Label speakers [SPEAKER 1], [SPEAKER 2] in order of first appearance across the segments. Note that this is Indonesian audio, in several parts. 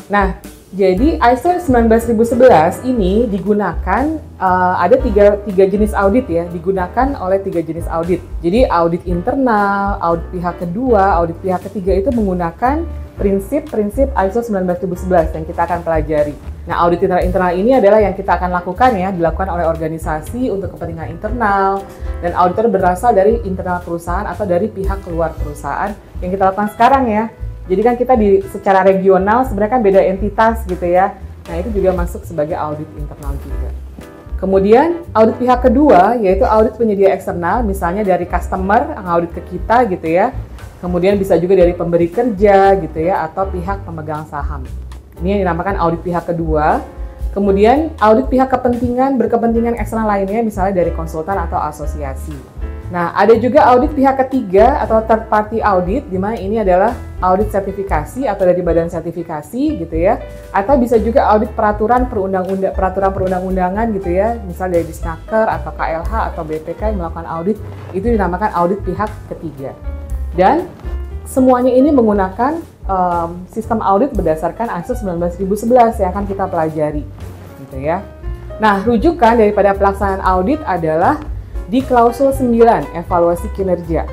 [SPEAKER 1] Nah, jadi ISO 19011 ini digunakan ada tiga jenis audit ya, digunakan oleh 3 jenis audit. Jadi audit internal, audit pihak kedua, audit pihak ketiga itu menggunakan prinsip-prinsip ISO 19011 yang kita akan pelajari. Nah, audit internal ini adalah yang kita akan lakukan ya, dilakukan oleh organisasi untuk kepentingan internal, dan auditor berasal dari internal perusahaan atau dari pihak keluar perusahaan yang kita lakukan sekarang ya. Jadi kan kita secara regional sebenarnya kan beda entitas gitu ya. Nah, itu juga masuk sebagai audit internal juga. Kemudian audit pihak kedua yaitu audit penyedia eksternal, misalnya dari customer yang audit ke kita gitu ya. Kemudian bisa juga dari pemberi kerja gitu ya, atau pihak pemegang saham. Ini yang dinamakan audit pihak kedua. Kemudian audit pihak berkepentingan eksternal lainnya, misalnya dari konsultan atau asosiasi. Nah, ada juga audit pihak ketiga atau third party audit, di mana ini adalah audit sertifikasi atau dari badan sertifikasi gitu ya, atau bisa juga audit peraturan perundang-undangan gitu ya, misalnya dari Disnaker atau KLH atau BPK yang melakukan audit, itu dinamakan audit pihak ketiga. Dan semuanya ini menggunakan sistem audit berdasarkan ISO 19011 yang akan kita pelajari gitu ya. Nah, rujukan daripada pelaksanaan audit adalah di klausul 9, evaluasi kinerja.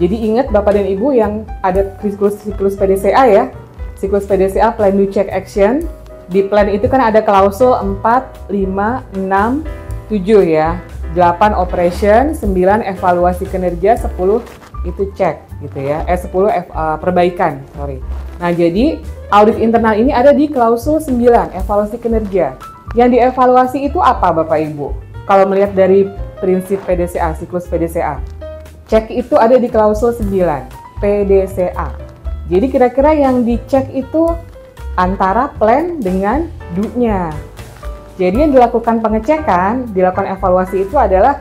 [SPEAKER 1] Jadi ingat Bapak dan Ibu yang ada siklus PDCA ya, siklus PDCA Plan Do Check Action. Di plan itu kan ada klausul 4, 5, 6, 7 ya. 8 operation, 9 evaluasi kinerja, 10 itu check gitu ya. 10 perbaikan, sorry. Nah, jadi audit internal ini ada di klausul 9, evaluasi kinerja. Yang dievaluasi itu apa Bapak Ibu? Kalau melihat dari prinsip PDCA, siklus PDCA. Cek itu ada di klausul 9, PDCA. Jadi kira-kira yang dicek itu antara plan dengan do-nya. Jadi yang dilakukan pengecekan, dilakukan evaluasi itu adalah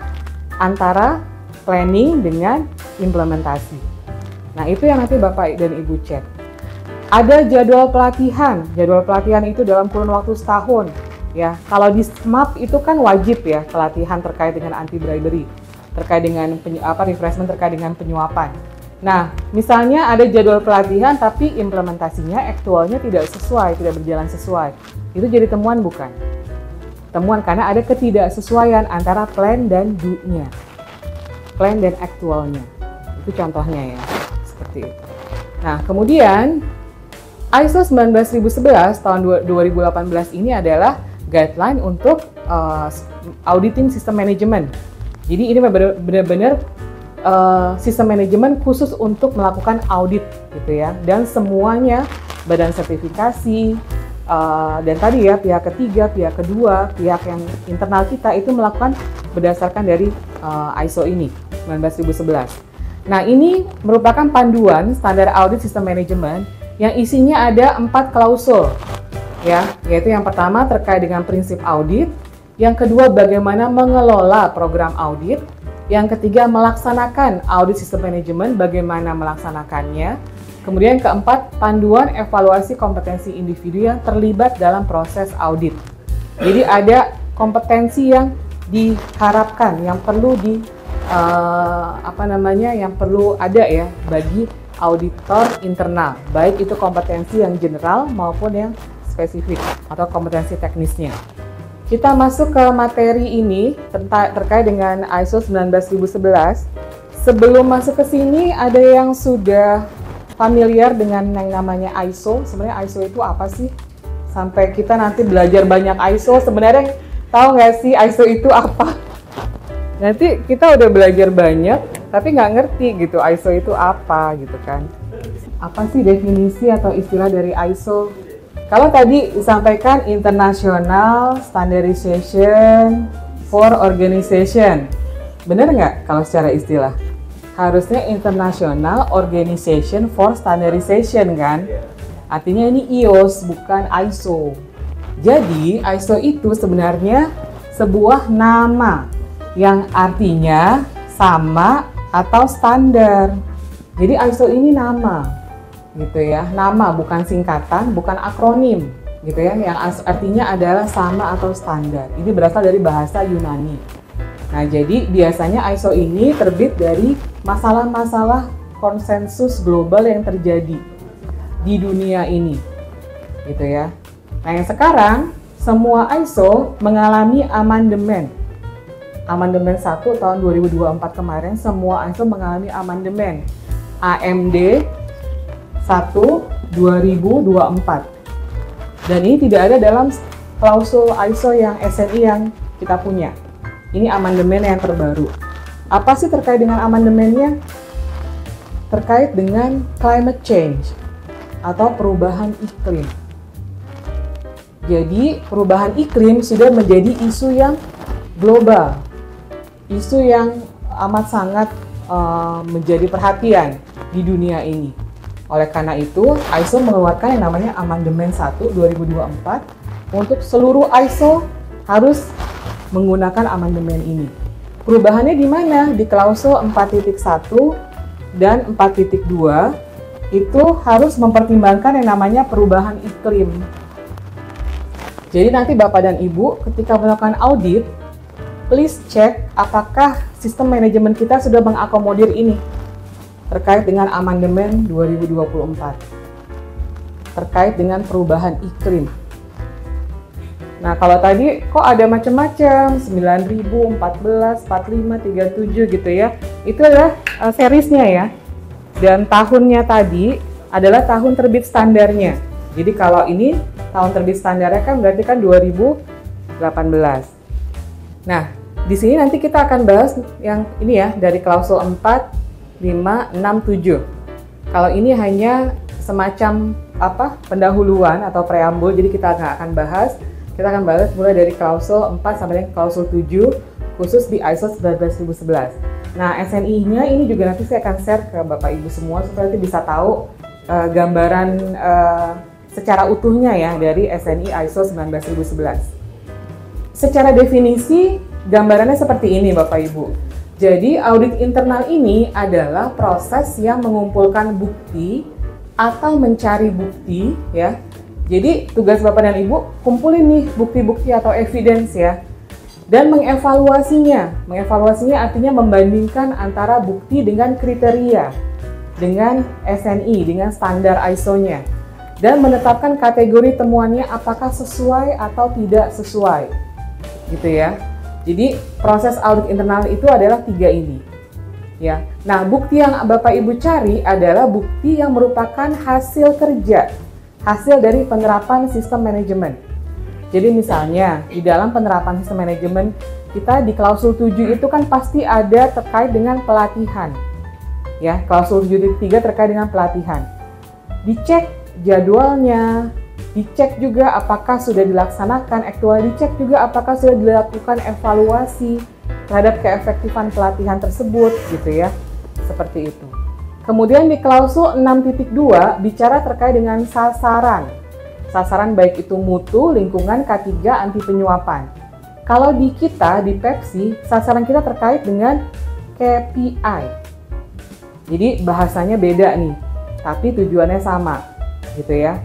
[SPEAKER 1] antara planning dengan implementasi. Nah, itu yang nanti Bapak dan Ibu cek. Ada jadwal pelatihan. Jadwal pelatihan itu dalam kurun waktu setahun. Ya, kalau di SMAP itu kan wajib ya pelatihan terkait dengan anti bribery, terkait dengan refreshment terkait dengan penyuapan. Nah, misalnya ada jadwal pelatihan tapi implementasinya aktualnya tidak sesuai, tidak berjalan sesuai. Itu jadi temuan bukan? Temuan karena ada ketidaksesuaian antara plan dan do-nya. Plan dan aktualnya. Itu contohnya ya, seperti itu. Nah, kemudian ISO 19011 tahun 2018 ini adalah guideline untuk auditing system management. Jadi ini benar-benar sistem manajemen khusus untuk melakukan audit gitu ya. Dan semuanya badan sertifikasi dan tadi ya pihak ketiga, pihak kedua, pihak yang internal kita itu melakukan berdasarkan dari ISO ini 19011. Nah, ini merupakan panduan standar audit sistem manajemen yang isinya ada 4 klausul. Ya, yaitu yang pertama terkait dengan prinsip audit, yang kedua bagaimana mengelola program audit, yang ketiga melaksanakan audit sistem manajemen, bagaimana melaksanakannya, kemudian keempat panduan evaluasi kompetensi individu yang terlibat dalam proses audit. Jadi ada kompetensi yang diharapkan, yang perlu yang perlu ada ya bagi auditor internal, baik itu kompetensi yang general maupun yang spesifik atau kompetensi teknisnya. Kita masuk ke materi ini terkait dengan ISO 19011. Sebelum masuk ke sini, ada yang sudah familiar dengan yang namanya ISO. Sebenarnya ISO itu apa sih? Sampai kita nanti belajar banyak ISO, sebenarnya tahu nggak sih ISO itu apa? Nanti kita udah belajar banyak, tapi nggak ngerti gitu ISO itu apa gitu kan. Apa sih definisi atau istilah dari ISO? Kalau tadi disampaikan International Standardization for Organization, benar nggak kalau secara istilah? Harusnya International Organization for Standardization kan? Artinya ini IOS bukan ISO. Jadi ISO itu sebenarnya sebuah nama yang artinya sama atau standar. Jadi ISO ini nama. Gitu ya, nama bukan singkatan, bukan akronim gitu ya, yang artinya adalah sama atau standar. Ini berasal dari bahasa Yunani. Nah, jadi biasanya ISO ini terbit dari masalah-masalah konsensus global yang terjadi di dunia ini. gitu ya. Nah, yang sekarang semua ISO mengalami amandemen. Amandemen 1 tahun 2024 kemarin semua ISO mengalami amandemen. AMD 1 2024. Dan ini tidak ada dalam klausul ISO yang SNI yang kita punya. Ini amandemen yang terbaru. Apa sih terkait dengan amandemennya? Terkait dengan climate change atau perubahan iklim. Jadi perubahan iklim sudah menjadi isu yang global, isu yang amat sangat menjadi perhatian di dunia ini. Oleh karena itu, ISO mengeluarkan yang namanya Amandemen 1 2024 untuk seluruh ISO harus menggunakan amandemen ini. Perubahannya di mana? Di klausul 4.1 dan 4.2 itu harus mempertimbangkan yang namanya perubahan iklim. Jadi nanti Bapak dan Ibu ketika melakukan audit, please cek apakah sistem manajemen kita sudah mengakomodir ini terkait dengan amandemen 2024 terkait dengan perubahan iklim. Nah, kalau tadi kok ada macam-macam 9.000, 14, 45, 37 gitu ya. Itu adalah seriesnya ya. Dan tahunnya tadi adalah tahun terbit standarnya. Jadi kalau ini tahun terbit standarnya kan berarti kan 2018. Nah, di sini nanti kita akan bahas yang ini ya dari klausul 4, 5, 6, 7. Kalau ini hanya semacam pendahuluan atau preambul, jadi kita nggak akan bahas. Kita akan bahas mulai dari klausul 4 sampai dengan klausul 7 khusus di ISO 19011. Nah, SNI-nya ini juga nanti saya akan share ke Bapak Ibu semua supaya nanti bisa tahu gambaran secara utuhnya ya dari SNI ISO 19011. Secara definisi gambarannya seperti ini Bapak Ibu. Jadi audit internal ini adalah proses yang mengumpulkan bukti atau mencari bukti ya. Jadi tugas Bapak dan Ibu kumpulin nih bukti-bukti atau evidence ya. Dan mengevaluasinya. Mengevaluasinya artinya membandingkan antara bukti dengan kriteria, dengan SNI, dengan standar ISO-nya. Dan menetapkan kategori temuannya apakah sesuai atau tidak sesuai. Gitu ya. Jadi proses audit internal itu adalah 3 ini. Ya. Nah, bukti yang Bapak Ibu cari adalah bukti yang merupakan hasil kerja, hasil dari penerapan sistem manajemen. Jadi misalnya di dalam penerapan sistem manajemen kita di klausul 7 itu kan pasti ada terkait dengan pelatihan. Ya, klausul 7.3 terkait dengan pelatihan. Dicek jadwalnya, dicek juga apakah sudah dilaksanakan, aktual dicek juga apakah sudah dilakukan evaluasi terhadap keefektifan pelatihan tersebut gitu ya. Seperti itu. Kemudian di klausul 6.2 bicara terkait dengan sasaran. Sasaran baik itu mutu, lingkungan, K3, anti penyuapan. Kalau di kita, di Pepsi, sasaran kita terkait dengan KPI. Jadi bahasanya beda nih, tapi tujuannya sama gitu ya.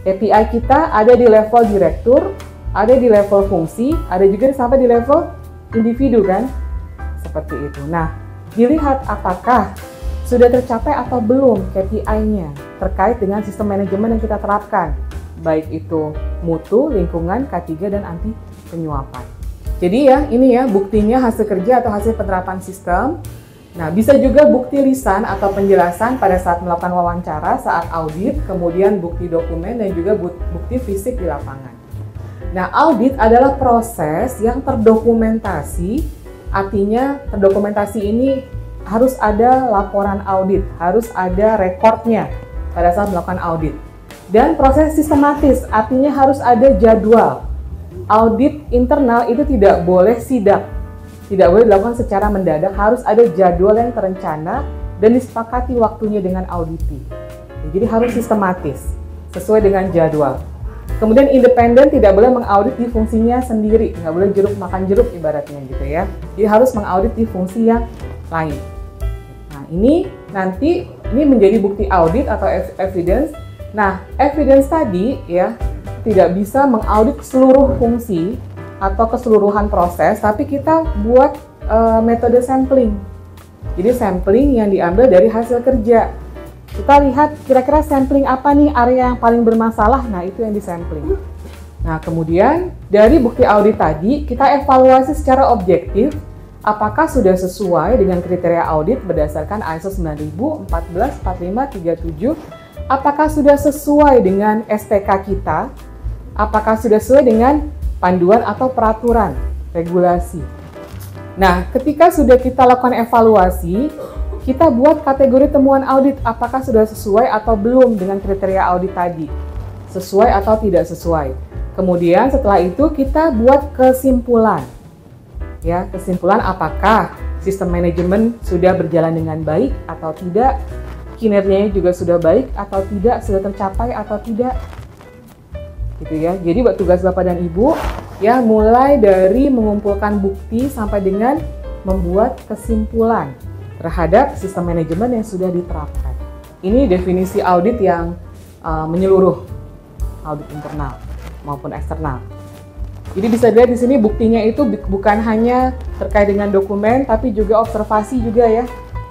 [SPEAKER 1] KPI kita ada di level direktur, ada di level fungsi, ada juga sampai di level individu kan? Seperti itu. Nah, dilihat apakah sudah tercapai atau belum KPI-nya terkait dengan sistem manajemen yang kita terapkan. Baik itu mutu, lingkungan, K3, dan anti penyuapan. Jadi ya, ini ya buktinya hasil kerja atau hasil penerapan sistem. Nah, bisa juga bukti lisan atau penjelasan pada saat melakukan wawancara, saat audit, kemudian bukti dokumen, dan juga bukti fisik di lapangan. Nah, audit adalah proses yang terdokumentasi, artinya terdokumentasi ini harus ada laporan audit, harus ada rekodnya pada saat melakukan audit. Dan proses sistematis, artinya harus ada jadwal. Audit internal itu tidak boleh sidak. Tidak boleh dilakukan secara mendadak, harus ada jadwal yang terencana dan disepakati waktunya dengan auditi. Jadi harus sistematis, sesuai dengan jadwal. Kemudian independen, tidak boleh mengaudit di fungsinya sendiri, nggak boleh jeruk makan jeruk ibaratnya gitu ya. Jadi harus mengaudit di fungsi yang lain. Nah ini nanti ini menjadi bukti audit atau evidence. Nah evidence tadi ya tidak bisa mengaudit seluruh fungsi atau keseluruhan proses, tapi kita buat metode sampling. Jadi sampling yang diambil dari hasil kerja. Kita lihat kira-kira sampling apa nih area yang paling bermasalah, nah itu yang disampling. Nah kemudian dari bukti audit tadi kita evaluasi secara objektif apakah sudah sesuai dengan kriteria audit berdasarkan ISO 9000, 14, 45, 37, apakah sudah sesuai dengan STK kita, apakah sudah sesuai dengan panduan atau peraturan, regulasi. Nah ketika sudah kita lakukan evaluasi, kita buat kategori temuan audit apakah sudah sesuai atau belum dengan kriteria audit tadi. Sesuai atau tidak sesuai. Kemudian setelah itu kita buat kesimpulan. Ya, kesimpulan apakah sistem manajemen sudah berjalan dengan baik atau tidak, kinerjanya juga sudah baik atau tidak, sudah tercapai atau tidak. Gitu ya. Jadi buat tugas Bapak dan Ibu ya mulai dari mengumpulkan bukti sampai dengan membuat kesimpulan terhadap sistem manajemen yang sudah diterapkan. Ini definisi audit yang menyeluruh, audit internal maupun eksternal. Jadi bisa dilihat di sini buktinya itu bukan hanya terkait dengan dokumen, tapi juga observasi juga ya,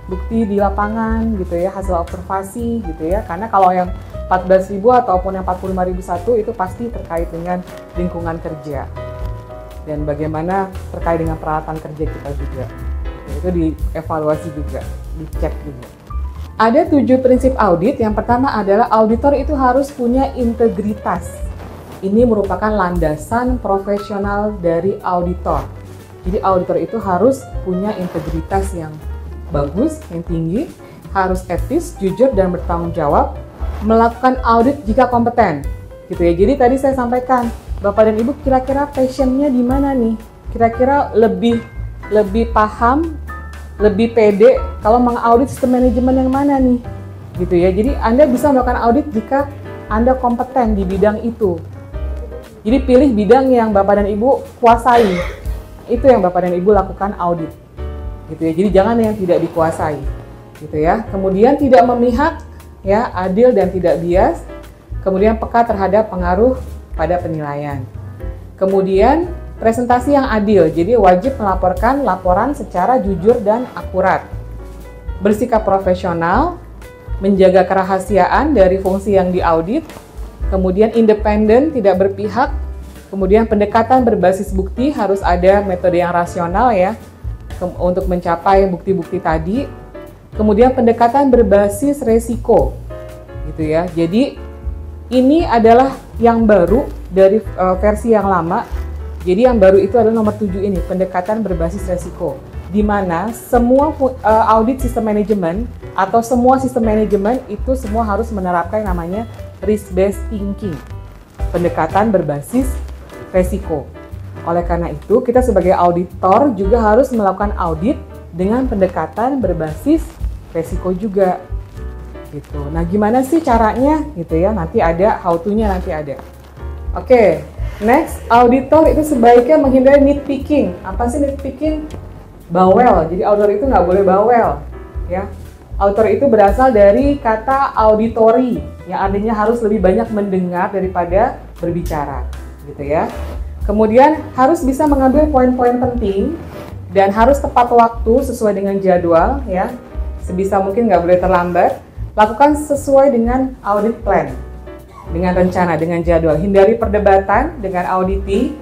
[SPEAKER 1] bukti di lapangan gitu ya, hasil observasi gitu ya. Karena kalau yang 14.000 ataupun yang 45.001 itu pasti terkait dengan lingkungan kerja dan bagaimana terkait dengan peralatan kerja kita juga. Itu dievaluasi juga, dicek juga. Ada 7 prinsip audit. Yang pertama adalah auditor itu harus punya integritas. Ini merupakan landasan profesional dari auditor. Jadi auditor itu harus punya integritas yang bagus, yang tinggi, harus etis, jujur, dan bertanggung jawab, melakukan audit jika kompeten. Gitu ya. Jadi tadi saya sampaikan, Bapak dan Ibu kira-kira passionnya di mana nih? Kira-kira lebih paham, lebih pede kalau mengaudit sistem manajemen yang mana nih, gitu ya. Jadi Anda bisa melakukan audit jika Anda kompeten di bidang itu. Jadi pilih bidang yang Bapak dan Ibu kuasai, itu yang Bapak dan Ibu lakukan audit, gitu ya. Jadi jangan yang tidak dikuasai, gitu ya. Kemudian tidak memihak, ya, adil dan tidak bias. Kemudian peka terhadap pengaruh pada penilaian. Kemudian presentasi yang adil, jadi wajib melaporkan laporan secara jujur dan akurat. Bersikap profesional, menjaga kerahasiaan dari fungsi yang diaudit, kemudian independen, tidak berpihak, kemudian pendekatan berbasis bukti, harus ada metode yang rasional ya, untuk mencapai bukti-bukti tadi. Kemudian pendekatan berbasis resiko, gitu ya. Jadi ini adalah yang baru dari versi yang lama. Jadi yang baru itu adalah nomor 7 ini, pendekatan berbasis resiko. Di mana semua audit sistem manajemen atau semua sistem manajemen itu semua harus menerapkan namanya risk-based thinking. Pendekatan berbasis resiko. Oleh karena itu, kita sebagai auditor juga harus melakukan audit dengan pendekatan berbasis resiko juga. Gitu. Nah, gimana sih caranya? Gitu ya, nanti ada how to-nya nanti ada. Oke. Next, auditor itu sebaiknya menghindari nitpicking. Apa sih nitpicking? Bawel. Jadi auditor itu nggak boleh bawel. Ya. Auditor itu berasal dari kata auditory, yang artinya harus lebih banyak mendengar daripada berbicara. Gitu ya. Kemudian harus bisa mengambil poin-poin penting dan harus tepat waktu sesuai dengan jadwal. Ya. Sebisa mungkin nggak boleh terlambat. Lakukan sesuai dengan audit plan. Dengan rencana, dengan jadwal. Hindari perdebatan dengan auditi,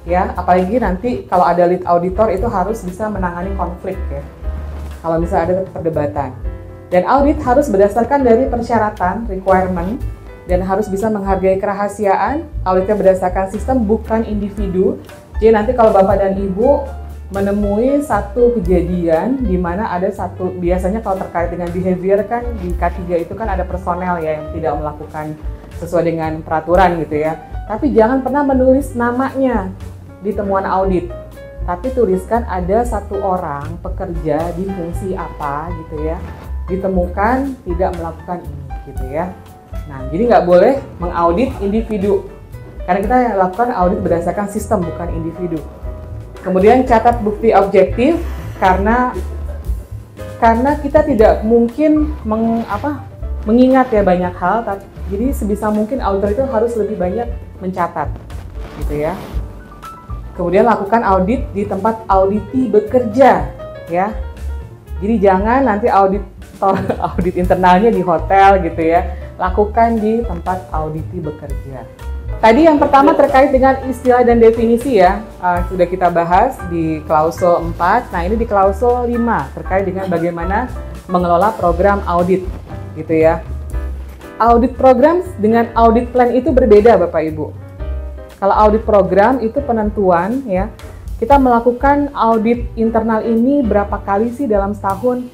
[SPEAKER 1] ya. Apalagi nanti kalau ada lead auditor itu harus bisa menangani konflik, ya. Kalau misalnya ada perdebatan. Dan audit harus berdasarkan dari persyaratan, requirement, dan harus bisa menghargai kerahasiaan. Auditnya berdasarkan sistem, bukan individu. Jadi nanti kalau Bapak dan Ibu menemui satu kejadian di mana ada satu, biasanya kalau terkait dengan behavior kan di K3 itu kan ada personel ya yang tidak melakukan sesuai dengan peraturan gitu ya. Tapi jangan pernah menulis namanya di temuan audit. Tapi tuliskan ada satu orang pekerja di fungsi apa gitu ya, ditemukan tidak melakukan ini gitu ya. Nah, jadi nggak boleh mengaudit individu. Karena kita lakukan audit berdasarkan sistem bukan individu. Kemudian catat bukti objektif karena kita tidak mungkin mengingat ya banyak hal, jadi sebisa mungkin auditor itu harus lebih banyak mencatat, gitu ya. Kemudian lakukan audit di tempat auditi bekerja, ya. Jadi jangan nanti audit audit internalnya di hotel gitu ya, lakukan di tempat auditi bekerja. Tadi yang pertama terkait dengan istilah dan definisi ya, sudah kita bahas di klausul 4. Nah ini di klausul 5 terkait dengan bagaimana mengelola program audit gitu ya. Audit program dengan audit plan itu berbeda Bapak Ibu. Kalau audit program itu penentuan ya, kita melakukan audit internal ini berapa kali sih dalam setahun?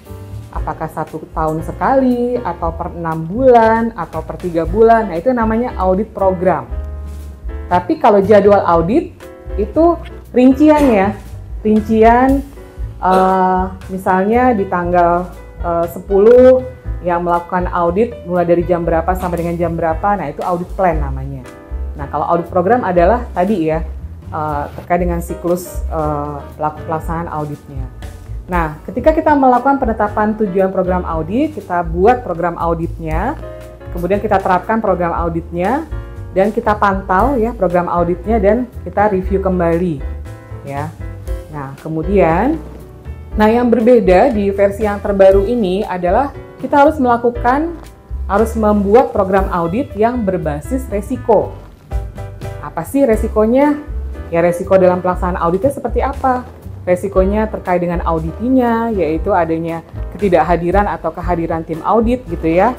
[SPEAKER 1] Apakah 1 tahun sekali, atau per 6 bulan, atau per 3 bulan. Nah itu namanya audit program. Tapi kalau jadwal audit itu rincian ya. Rincian misalnya di tanggal 10 yang melakukan audit mulai dari jam berapa sampai dengan jam berapa. Nah itu audit plan namanya. Nah kalau audit program adalah tadi ya, terkait dengan siklus pelaksanaan auditnya. Nah, ketika kita melakukan penetapan tujuan program audit, kita buat program auditnya, kemudian kita terapkan program auditnya, dan kita pantau ya program auditnya dan kita review kembali ya. Nah, kemudian, yang berbeda di versi yang terbaru ini adalah kita harus membuat program audit yang berbasis resiko. Apa sih resikonya? Ya, resiko dalam pelaksanaan auditnya seperti apa? Resikonya terkait dengan auditinya, yaitu adanya ketidakhadiran atau kehadiran tim audit gitu ya.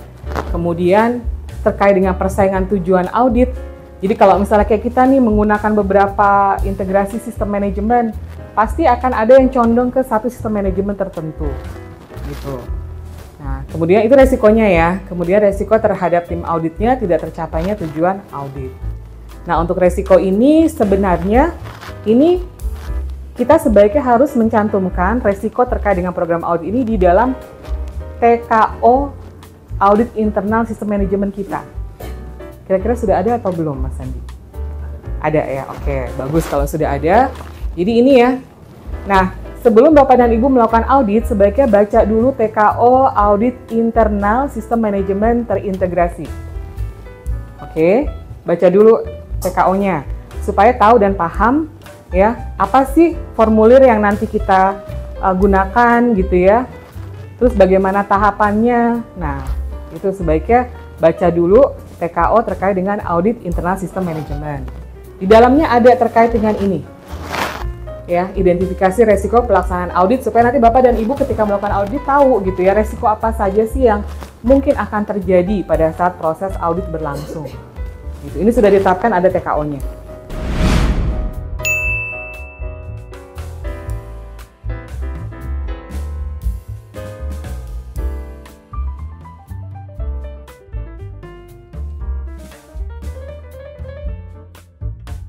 [SPEAKER 1] Kemudian terkait dengan persaingan tujuan audit. Jadi kalau misalnya kayak kita nih menggunakan beberapa integrasi sistem manajemen, pasti akan ada yang condong ke satu sistem manajemen tertentu gitu. Nah, kemudian itu resikonya ya. Kemudian resiko terhadap tim auditnya tidak tercapainya tujuan audit. Nah, untuk resiko ini sebenarnya ini kita sebaiknya harus mencantumkan resiko terkait dengan program audit ini di dalam TKO audit internal sistem manajemen kita. Kira-kira sudah ada atau belum Mas Andi? Ada ya, oke, bagus kalau sudah ada. Jadi ini ya. Nah, sebelum Bapak dan Ibu melakukan audit, sebaiknya baca dulu TKO audit internal sistem manajemen terintegrasi. Oke, baca dulu TKO-nya supaya tahu dan paham ya, apa sih formulir yang nanti kita gunakan gitu ya. Terus bagaimana tahapannya. Nah, itu sebaiknya baca dulu TKO terkait dengan audit internal sistem manajemen. Di dalamnya ada terkait dengan ini. Ya, identifikasi resiko pelaksanaan audit supaya nanti Bapak dan Ibu ketika melakukan audit tahu gitu ya, resiko apa saja sih yang mungkin akan terjadi pada saat proses audit berlangsung. Gitu. Ini sudah ditetapkan ada TKO-nya.